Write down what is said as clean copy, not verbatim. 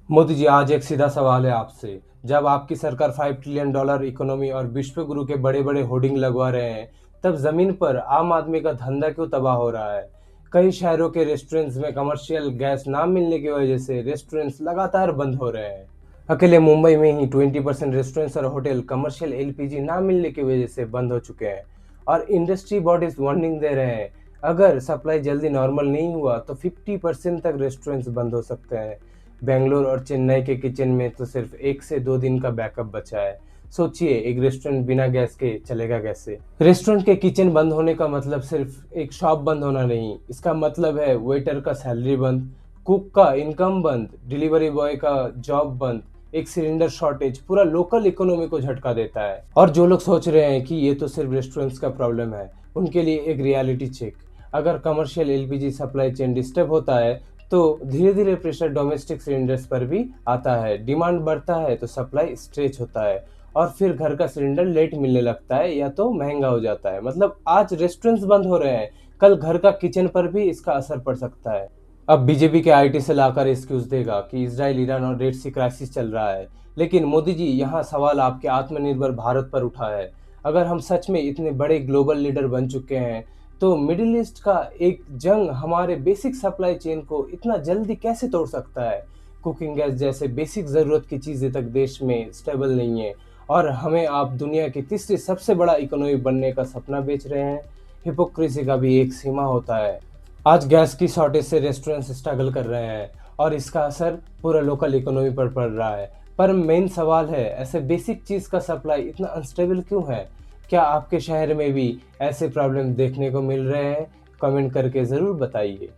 मोदी जी, आज एक सीधा सवाल है आपसे। जब आपकी सरकार $5 ट्रिलियन इकोनॉमी और विश्व गुरु के बड़े बड़े होर्डिंग लगवा रहे हैं, तब जमीन पर आम आदमी का धंधा क्यों तबाह हो रहा है? कई शहरों के रेस्टोरेंट्स में कमर्शियल गैस ना मिलने की वजह से रेस्टोरेंट्स लगातार बंद हो रहे हैं। अकेले मुंबई में ही 20% रेस्टोरेंट्स और होटल कमर्शियल एलपीजी ना मिलने की वजह से बंद हो चुके हैं। और इंडस्ट्री बॉडीज वार्निंग दे रहे हैं, अगर सप्लाई जल्दी नॉर्मल नहीं हुआ तो 50% तक रेस्टोरेंट्स बंद हो सकते हैं। बेंगलोर और चेन्नई के किचन में तो सिर्फ 1 से 2 दिन का बैकअप बचा है। सोचिए, एक रेस्टोरेंट बिना गैस के चलेगा कैसे? रेस्टोरेंट के किचन बंद होने का मतलब सिर्फ एक शॉप बंद होना नहीं, इसका मतलब है वेटर का सैलरी बंद, कुक का इनकम बंद, डिलीवरी बॉय का जॉब बंद। एक सिलेंडर शॉर्टेज पूरा लोकल इकोनॉमी को झटका देता है। और जो लोग सोच रहे हैं कि ये तो सिर्फ रेस्टोरेंट्स का प्रॉब्लम है, उनके लिए एक रियलिटी चेक। अगर commercial LPG supply chain disturb होता है तो धीरे धीरे प्रेशर डोमेस्टिक सिलेंडर्स पर भी आता है। डिमांड बढ़ता है तो सप्लाई स्ट्रेच होता है, और फिर घर का सिलेंडर लेट मिलने लगता है या तो महंगा हो जाता है। मतलब आज रेस्टोरेंट्स बंद हो रहे हैं, कल घर का किचन पर भी इसका असर पड़ सकता है। अब बीजेपी के आईटी से लाकर एक्सक्यूज देगा कि इजराइल ईरान और रेड सी क्राइसिस चल रहा है, लेकिन मोदी जी, यहाँ सवाल आपके आत्मनिर्भर भारत पर उठा है। अगर हम सच में इतने बड़े ग्लोबल लीडर बन चुके हैं, तो मिडिल ईस्ट का एक जंग हमारे बेसिक सप्लाई चेन को इतना जल्दी कैसे तोड़ सकता है? कुकिंग गैस जैसे बेसिक ज़रूरत की चीज़ें तक देश में स्टेबल नहीं है, और हमें आप दुनिया की तीसरी सबसे बड़ा इकोनॉमी बनने का सपना बेच रहे हैं। हिपोक्रेसी का भी एक सीमा होता है। आज गैस की शॉर्टेज से रेस्टोरेंट्स स्ट्रगल कर रहे हैं, और इसका असर पूरा लोकल इकोनॉमी पर पड़ रहा है। पर मेन सवाल है, ऐसे बेसिक चीज़ का सप्लाई इतना अनस्टेबल क्यों है? क्या आपके शहर में भी ऐसे प्रॉब्लम देखने को मिल रहे हैं? कमेंट करके ज़रूर बताइए।